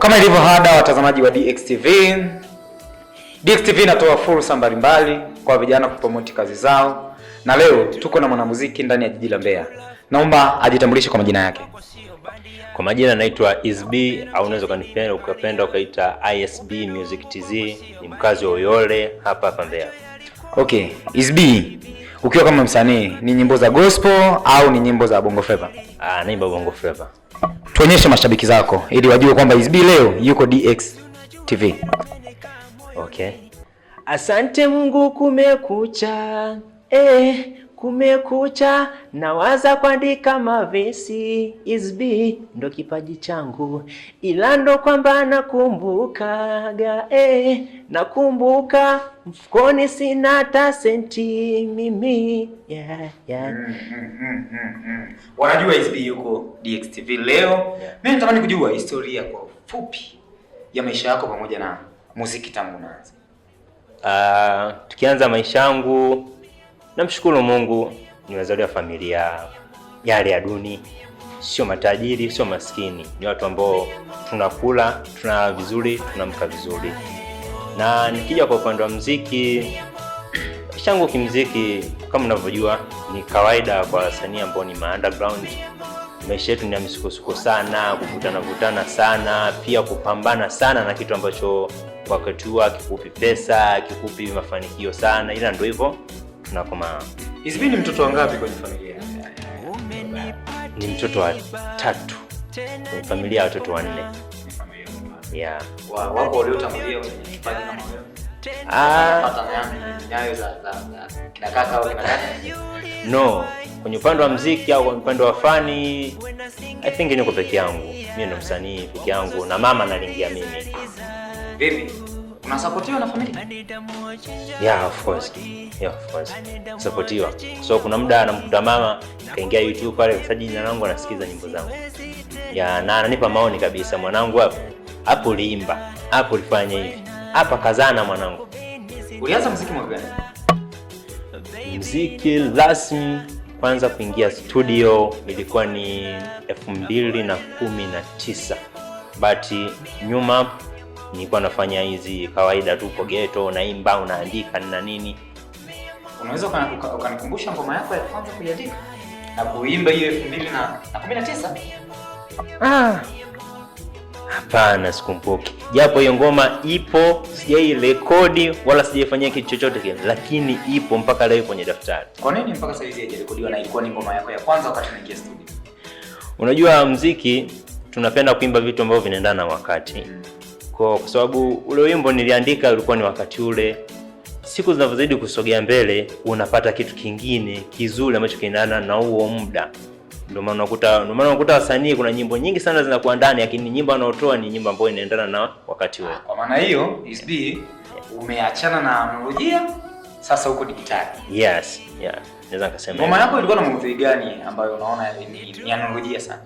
kama ilivyo ada, watazamaji wa DXTV, DXTV inatoa fursa mbalimbali kwa vijana kupromote kazi zao, na leo tuko na mwanamuziki ndani ya jiji la Mbeya. Naomba ajitambulishe kwa majina yake. Kwa majina naitwa ISB, au unaweza ukapenda ukaita ISB Music TZ, ni mkazi wa Uyole hapa Mbeya. Okay, ISB, ukiwa kama msanii, ni nyimbo za gospel au ni nyimbo za bongo flava? Naimba bongo flava. Tuonyeshe mashabiki zako ili wajue kwamba ISB leo yuko DXTV. Okay. Asante Mungu kumekucha, kumekucha, nawaza kuandika mavesi, ISB ndo kipaji changu, ila ndo kwamba nakumbukaga, nakumbuka mfukoni sina hata senti mimi, Wanajua ISB yuko DXTV leo. Mimi natamani kujua historia kwa fupi ya maisha yako pamoja na muziki tangu unaanza. Tukianza maisha yangu, namshukuru Mungu, nimezaliwa familia yale ya duni, sio matajiri, sio maskini, ni watu ambao tunakula, tunalala vizuri, tunamka vizuri. Na nikija kwa upande wa muziki, maisha yangu kimuziki kama unavyojua ni kawaida kwa wasanii ambao ni underground. Maisha yetu ni ya misukosuko sana, kuvutana sana, pia kupambana sana na kitu ambacho wakati huo kikupi pesa, kikupi mafanikio sana, ila ndio hivyo tunakoma. ISB ni mtoto wangapi kwenye familia? Ni mtoto wa 3 kwenye familia ya watoto 4. Yeah. Wapo waliotangulia kwenye kipaji kama wewe? Hata nyayo za kina kaka au kina dada? No, kwenye upande wa muziki au upande wa fani, I think niko peke yangu. Mimi ndo msanii peke yangu na mama analingia mimi. Vipi? Unasapotiwa na familia? Yeah, of course. Sapotiwa. So kuna muda anamkuta mama kaingia YouTube pale kwa jina langu anasikiza nyimbo zangu. Na ananipa maoni kabisa, mwanangu hapo uliimba, hapo ulifanya hivi, hapa kazana mwanangu. Ulianza muziki mwaka gani? Muziki rasmi kwanza kuingia studio ilikuwa ni 2019. But nyuma nilikuwa nafanya hizi kawaida tu kwa ghetto, naimba, unaandika na nini. Unaweza ukanikumbusha ngoma yako ya kwanza kuiandika na kuimba hiyo 2019? Hapana, sikumbuki. Japo hiyo ngoma ipo, sijairekodi wala sijaifanyia kitu chochote kile, lakini ipo mpaka leo kwenye daftari. Kwa nini mpaka sasa hivi haijarekodiwa na ilikuwa ni ngoma yako ya kwanza wakati unaingia studio? Unajua muziki tunapenda kuimba vitu ambavyo vinaendana na wakati. Kwa sababu ule wimbo niliandika ulikuwa ni wakati ule. Siku zinavyozidi kusogea mbele unapata kitu kingine kizuri ambacho kinaendana na huo muda. Ndio maana unakuta wasanii kuna nyimbo nyingi sana zinakuwa ndani, lakini nyimbo wanaotoa ni nyimbo ambayo inaendana na wakati ule. Kwa maana hiyo ISB umeachana na analojia, sasa uko digitali. Yes, yeah. Naweza kusema. Ngoma yako ilikuwa na maudhui gani ambayo unaona ni analojia sana?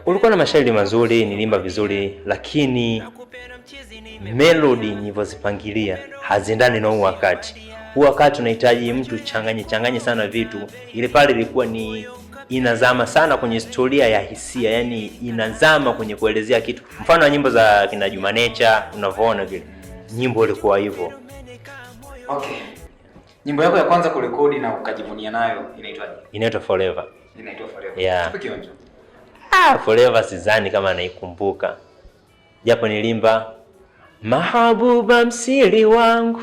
Ulikuwa na mashairi mazuri, nilimba vizuri, lakini melody nilivyozipangilia haziendani na wakati. Wakati unahitaji mtu changanye sana vitu. Ile pale ilikuwa ni inazama sana kwenye historia ya hisia, yani inazama kwenye kuelezea kitu. Mfano wa nyimbo za kina Juma Nature, unavyoona vile. Nyimbo ilikuwa hivyo. Okay. Nyimbo yako ya kwanza kurekodi na ukajivunia nayo inaitwaje? Inaitwa Forever. Inaitwa Forever. Yeah. Tupe kionjo. Forever sidhani kama naikumbuka. Japo nilimba mahabuba msiri wangu,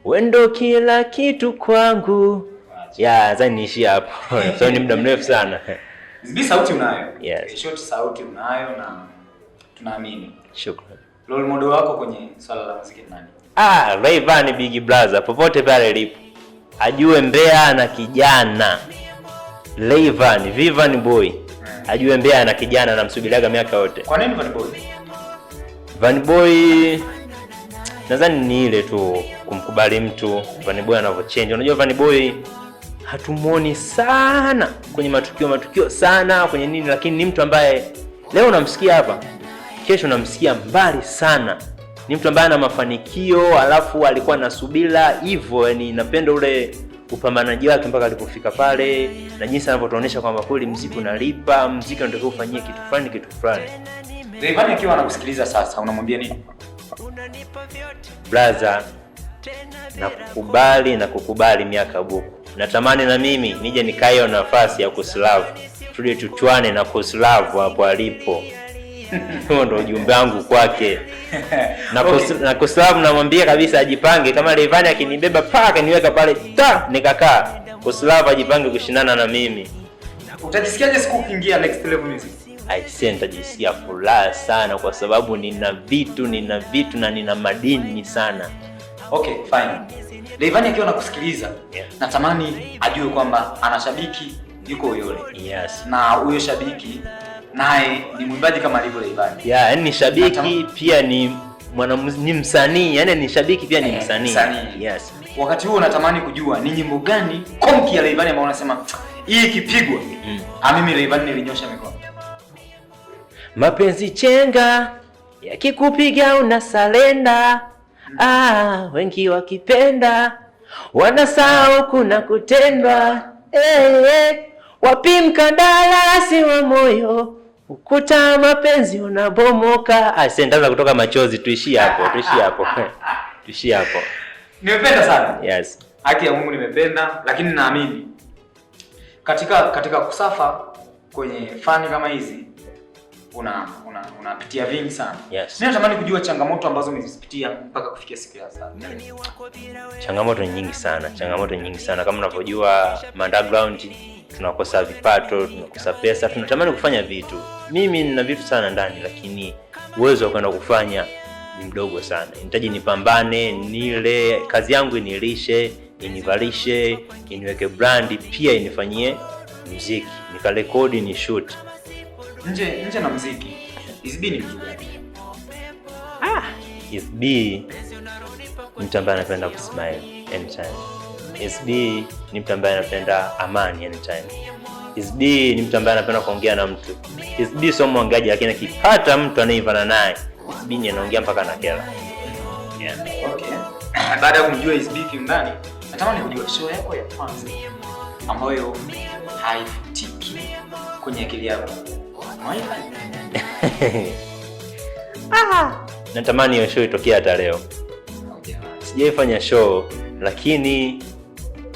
wendo kila kitu kwangu. Zani niishi hapo. So ni muda mrefu sana. ISB sauti unayo. Yes. Short sauti unayo na tunaamini. Shukrani. Role model wako kwenye swala la muziki nani? Rayvanny Big Brother popote pale lipo. Ajue Mbeya na kijana. Rayvanny, Vivan Boy. Ajue Mbeya na kijana namsubiriaga miaka yote. Kwa nini Van Boy? Van Boy nadhani ni ile tu kumkubali mtu Van Boy anavyochange. Unajua Van Boy hatumuoni sana kwenye matukio sana kwenye nini, lakini ni mtu ambaye leo unamsikia hapa, kesho unamsikia mbali sana. Ni mtu ambaye ana mafanikio, alafu alikuwa na subira hivyo, yani napenda upambanaji wake mpaka alipofika pale, na jinsi anavyotuonesha kwamba kweli muziki unalipa, muziki unataka ufanyie kitu fulani. Rayvanny akiwa anakusikiliza sasa, unamwambia nini? Brother, na kukubali miaka buku. Natamani na mimi nije nikae nafasi ya kuslavu. Tuje tuchwane na hapo alipo. Huo ndo ujumbe wangu kwake. Na kuslavu namwambia kabisa ajipange, kama Rayvanny akinibeba paka niweka pale nikakaa. Kuslavu ajipange kushindana na mimi. Utajisikiaje siku ukiingia Next Level Music? Nitajisikia furaha sana kwa sababu nina vitu na nina madini sana. Okay, fine. Rayvanny akiwa anakusikiliza, natamani ajue kwamba ana shabiki yuko Uyole. Yes. Na huyo shabiki naye ni mwimbaji kama alivyo Rayvanny. Yeah, ni shabiki pia ni ni msanii, yani ni shabiki pia ni msanii. Yes. Wakati huo natamani kujua ni nyimbo gani konki ya Rayvanny ambayo unasema hii ikipigwa mimi Rayvanny nilinyosha mikono. Mapenzi chenga yakikupiga unasalenda. Wengi wakipenda wanasahau kuna kutendwa. Wapi mkandarasi wa moyo, ukuta mapenzi unabomoka. Sendaza kutoka machozi, tuishie hapo. Nimependa sana. Yes. Haki ya Mungu nimependa, lakini naamini katika kusafa kwenye fani kama hizi unapitia vingi sana. Yes. Mimi natamani kujua changamoto ambazo umezipitia mpaka kufikia siku ya sasa. Changamoto nyingi sana. Kama unavyojua underground tunakosa vipato, tunakosa pesa, tunatamani kufanya vitu. Mimi nina vitu sana ndani, lakini uwezo wa kwenda kufanya ni mdogo sana. Nitaji nipambane, nile, kazi yangu inilishe, inivalishe, iniweke brandi, pia inifanyie muziki, nikarekodi, ni shoot. Nje na muziki, SB ni mtu gani? SB ni mtu ambaye anapenda kusmile anytime. SB ni mtu ambaye anapenda amani anytime. SB ni mtu ambaye anapenda kuongea na mtu. SB sio mwongeaji, lakini akipata mtu anayeivana naye, SB ni anaongea mpaka anakera. Yeah. Okay. Baada ya kumjua SB kiundani, natamani kujua show yako ya kwanza ambayo haifutiki kwenye akili yako. Natamani hiyo show itokee hata leo. Sijaifanya show, lakini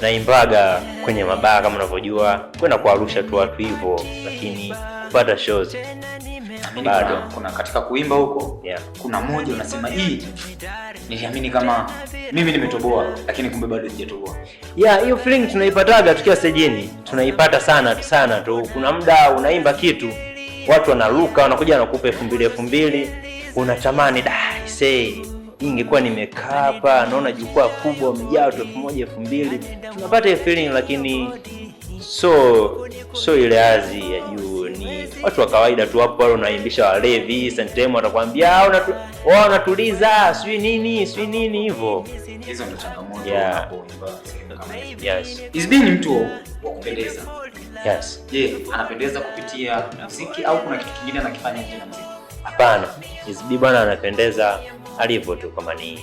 naimbaga kwenye mabaa kama unavyojua, kwenda kuarusha tu watu hivyo, lakini kupata shows bado. Kuna katika kuimba huko, kuna moja unasema hii niliamini kama mimi nimetoboa, lakini kumbe bado sijatoboa. Hiyo feeling tunaipataga tukiwa stage, tunaipata sana tu. Kuna muda unaimba kitu, watu wanaruka, wanakuja wanakupa 2000, unatamani ingekuwa nimekaa hapa naona jukwaa kubwa umejaa watu 1000, 2000. Tunapata hiyo feeling, lakini so ile azi ya juu, ni watu wa kawaida tu hapo wale unaimbisha walevi, sentemo watakwambia unatuliza, sijui nini hivyo. Hizo ndio changamoto unapoimba sehemu kama hiyo. Yes. SB ni mtu wa kupendeza. Yes. Je, anapendeza kupitia muziki au kuna kitu kingine anakifanya nje na muziki? Hapana. SB bwana anapendeza alivyo tu, kama ni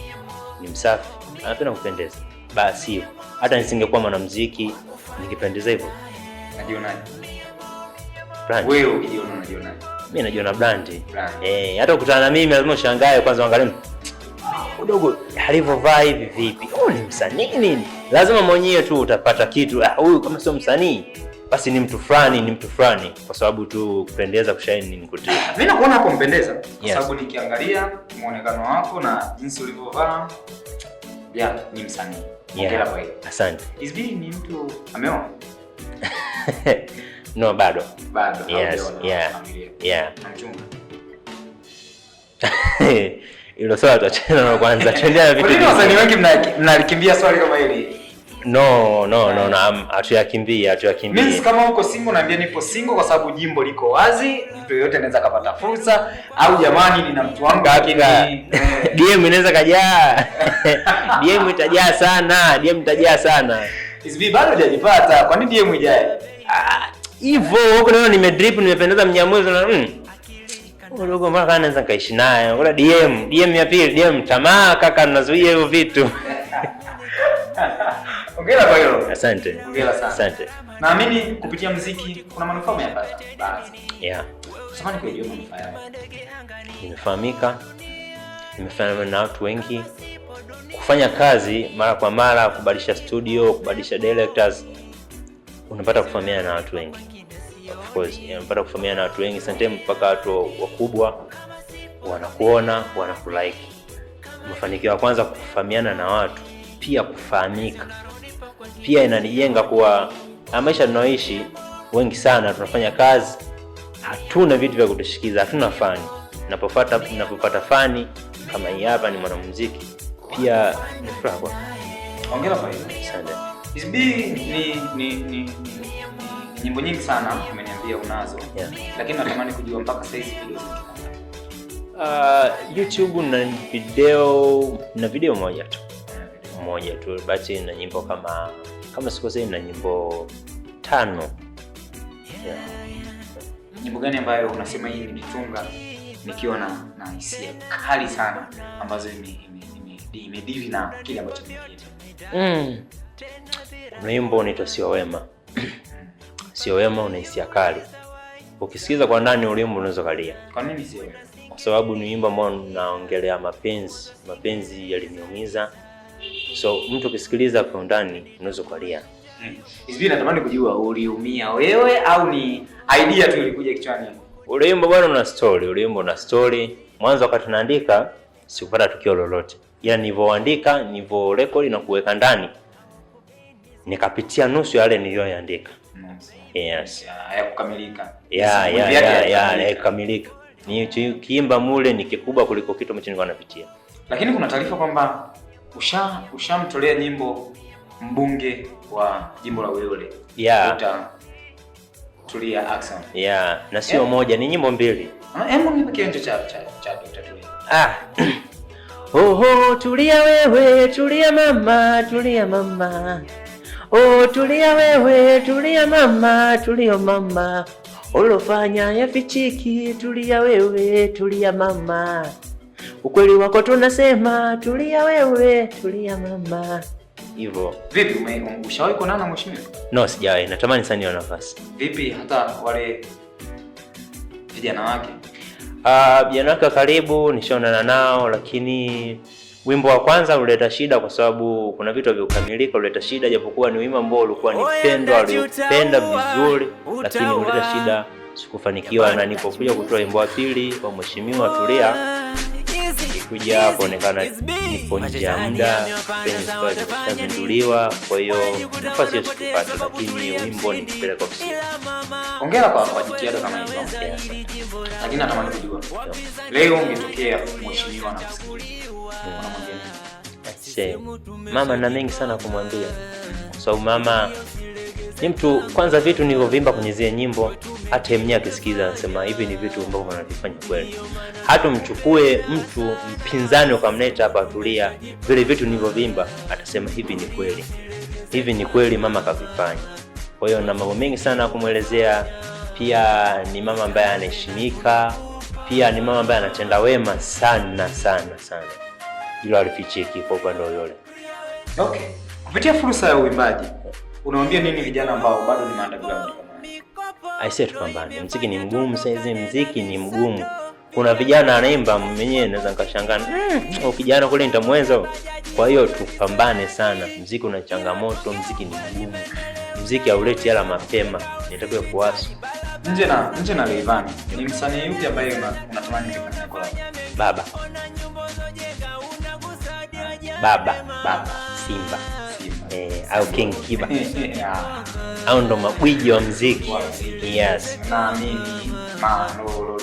msafi, anapenda kupendeza. Basi hata nisingekuwa mwanamuziki ningependeza hivyo. Unajionaje? Brand. Wewe ukijiona unajionaje? Mimi najiona brand. Hata ukutana na mimi lazima ushangae kwanza, uangalie udogo alivyovaa hivi vipi. Ni msanii nini? Lazima mwenyewe tu utapata kitu. Huyu kama sio msanii basi ni mtu fulani, kwa sababu tu kupendeza kushine ni nikutia. Mimi nakuona hapo mpendeza kwa sababu nikiangalia muonekano wako na jinsi ulivyovaa, ni msanii. Hongera kwa hilo. Asante. SB ni mtu ameoa? No, bado. Yes. Mchumba. Hilo swali tuachane nalo kwanza. Tuendelee na vitu. Kwa nini wasanii wengi mnalikimbia swali kama hili? No, hatuyakimbia. Mimi kama uko single naambia nipo single kwa sababu jimbo liko wazi, mtu yeyote anaweza kupata fursa, au jamani nina mtu wangu lakini DM inaweza kajaa. DM itajaa sana. SB bado hajajipata. Kwa nini DM ijae? Hivyo huko naona nimependeza Mnyamwezi na udogo mpaka anaweza kaishi naye. Ngoja DM ya pili, tamaa kaka, nazuia hivyo vitu. Hongera kwa hilo. Asante. Hongera sana. Asante. Naamini kupitia muziki kuna manufaa umeyapata baadhi. Yeah. Samahani kwa hiyo manufaa yako. Nimefahamika. Nimefanya na watu wengi. Kufanya kazi mara kwa mara, kubadilisha studio, kubadilisha directors, unapata kufahamiana na watu wengi. Of course, unapata kufahamiana na watu wengi, sometimes mpaka watu wakubwa wanakuona, wanakulike. Mafanikio ya kwanza kufahamiana na watu, pia kufahamika. Pia inanijenga kuwa maisha tunaoishi wengi sana tunafanya kazi, hatuna vitu vya kutushikiza, hatuna fani. Ninapopata fani kama hii hapa, ni mwanamuziki, pia ni furaha kwa. Hongera kwa hiyo. Asante. SB ni nyimbo nyingi sana umeniambia unazo. Yeah. Lakini natamani kujua mpaka sasa hizi video YouTube na video moja tu, basi na nyimbo kama sikosei na nyimbo 5. Yeah. Nyimbo gani ambayo unasema hii nimetunga nikiwa na hisia kali sana ambazo imedili na kile ambacho nimekiita? Nyimbo unaitwa Sio Wema. Sio Wema una hisia kali. Ukisikiza kwa ndani ulimbo unaweza kalia. Kwa nini Sio Wema? Kwa sababu ni wimbo ambao unaongelea mapenzi. Mapenzi yaliniumiza. So mtu ukisikiliza kwa ndani unaweza kulia. Hivi natamani kujua uliumia wewe au ni idea tu ilikuja kichwani? Ule wimbo bwana una story. Mwanzo wakati naandika sikupata tukio lolote. Ila nilivyoandika, nilivyorekodi na kuweka ndani, nikapitia nusu yale niliyoandika. Yes. Ya kukamilika. Ya kukamilika. Ni kiimba mule ni kikubwa kuliko kitu ambacho nilikuwa napitia. Lakini kuna taarifa kwamba ushamtolea nyimbo mbunge wa jimbo la Uyole. Yeah. Tulia Action. Yeah, na sio moja, ni nyimbo 2. Hebu nipe kionjo cha Dr. Tulia. Oh, tulia wewe, tulia mama, tulia mama. Oh, tulia wewe, tulia mama, tulia mama. Ulofanya yafichiki, tulia wewe, tulia mama. Ukweli wako tunasema, tulia wewe, tulia mama. Hivyo. Vipi ushawahi kuonana na mheshimiwa? No, sijawahi. Natamani sana nione nafasi. Vipi hata wale vijana wake? Vijana wake karibu nishaonana nao, lakini wimbo wa kwanza ulileta shida kwa sababu kuna vitu havikukamilika, ulileta shida japokuwa ni wimbo ambao ulikuwa ni pendo, alipenda vizuri, lakini ulileta shida, sikufanikiwa. Na nilipokuja kutoa wimbo wa pili kwa mheshimiwa Tulia, kuja hapo onekana nipo nje ya muda, penye sitazinduliwa, kwa hiyo nafasi hiyo sikupata, lakini wimbo nilipeleka ofisi. Hongera kwa jitihada kama hizo. Lakini natamani kujua leo ungetokea mheshimiwa na kusikiliza, unamwambia mama? Na mengi sana kumwambia, kwa sababu mama ni mtu, kwanza vitu nilivyovimba kwenye zile nyimbo, hata mwenyewe akisikiza anasema hivi ni vitu ambavyo wanavifanya kweli. Hata mchukue mtu mpinzani ukamleta hapa Tulia, vile vitu nilivyovimba atasema hivi ni kweli. Hivi ni kweli mama kavifanya. Kwa hiyo na mambo mengi sana kumuelezea. Pia ni mama ambaye anaheshimika, pia ni mama ambaye anatenda wema sana. Hilo alifichiki kwa upande wake. Okay. Kupitia fursa ya uimbaji, unawaambia nini vijana ambao bado ni maandalizi mtu kama wewe? Aisee, tupambane. Muziki ni mgumu saizi, muziki ni mgumu. Kuna vijana anaimba mwenyewe naweza nikashangaa, kijana kule nitamwenza. Kwa hiyo tupambane sana. Muziki una changamoto, muziki ni mgumu. Muziki hauleti hela mapema, inatakiwa kuasu. Nje na Rayvanny, ni msanii yupi ambaye unatamani kufanya kwa Baba Simba. Au King Kiba. Au ndo mabwiji wa muziki. Yes. Na mimi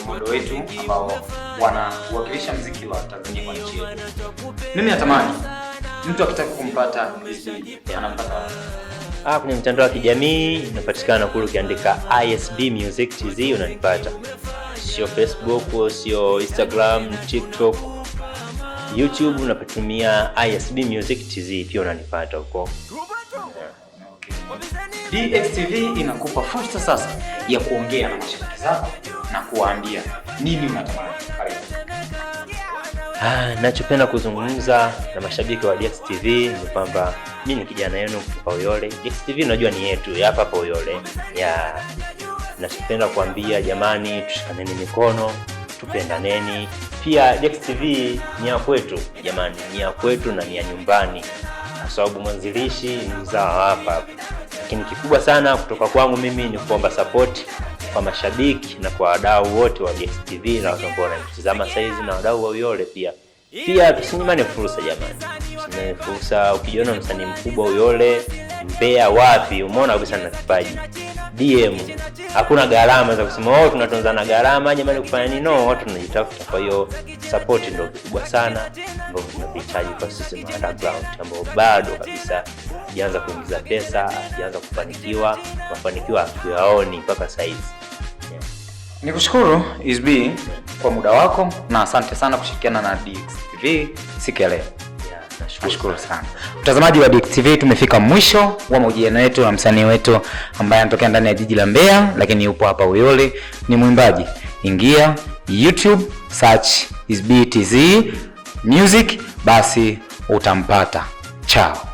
model wetu ambao wanawakilisha muziki wa Tanzania kwa nchi yetu. Mimi natamani mtu akitaka kumpata anampata wapi? Kwenye mtandao wa kijamii inapatikana kule, ukiandika ISB Music TZ unanipata. Sio Facebook, sio Instagram, TikTok, YouTube unapatumia ISB Music TZ pia unanipata huko. DXTV inakupa fursa sasa ya kuongea na mashabiki zako na kuwaambia nini unatamani. Nachopenda kuzungumza na mashabiki wa DXTV ni kwamba Mimi ni kijana yenu kutoka Uyole. DXTV najua ni yetu ya hapa Uyole. Ya napenda kuambia jamani, tushikaneni mikono, tupendaneni. Pia DXTV ni ya kwetu jamani, ni ya kwetu na ni ya nyumbani. Kwa sababu mwanzilishi ni mzao hapa. Lakini kikubwa sana kutoka kwangu mimi ni kuomba support kwa mashabiki na kwa wadau wote wa DXTV na watu ambao wanatazama saizi na wadau wa Uyole pia. Pia tusinyimane fursa jamani. Tusinyimane fursa. Ukijiona msanii mkubwa Uyole, Mbeya, wapi, umeona kabisa na kipaji, DM. Hakuna gharama za kusema tunatunzana gharama jamani kufanya nini. No, watu tunajitafuta. Kwa hiyo support ndio kubwa sana ambayo tunahitaji kwa sisi underground ambao bado kabisa hajaanza kuingiza pesa, hajaanza kufanikiwa, mafanikio hayaoni mpaka saizi. Nikushukuru SB kwa muda wako na asante sana kushirikiana na DXTV siku ya leo. Nashukuru sana. Mtazamaji wa DXTV, tumefika mwisho wa mahojiano yetu na msanii wetu ambaye anatokea ndani ya jiji la Mbeya lakini yupo hapa Uyole, ni mwimbaji. Ingia YouTube, search SB TZ Music basi utampata. Chao.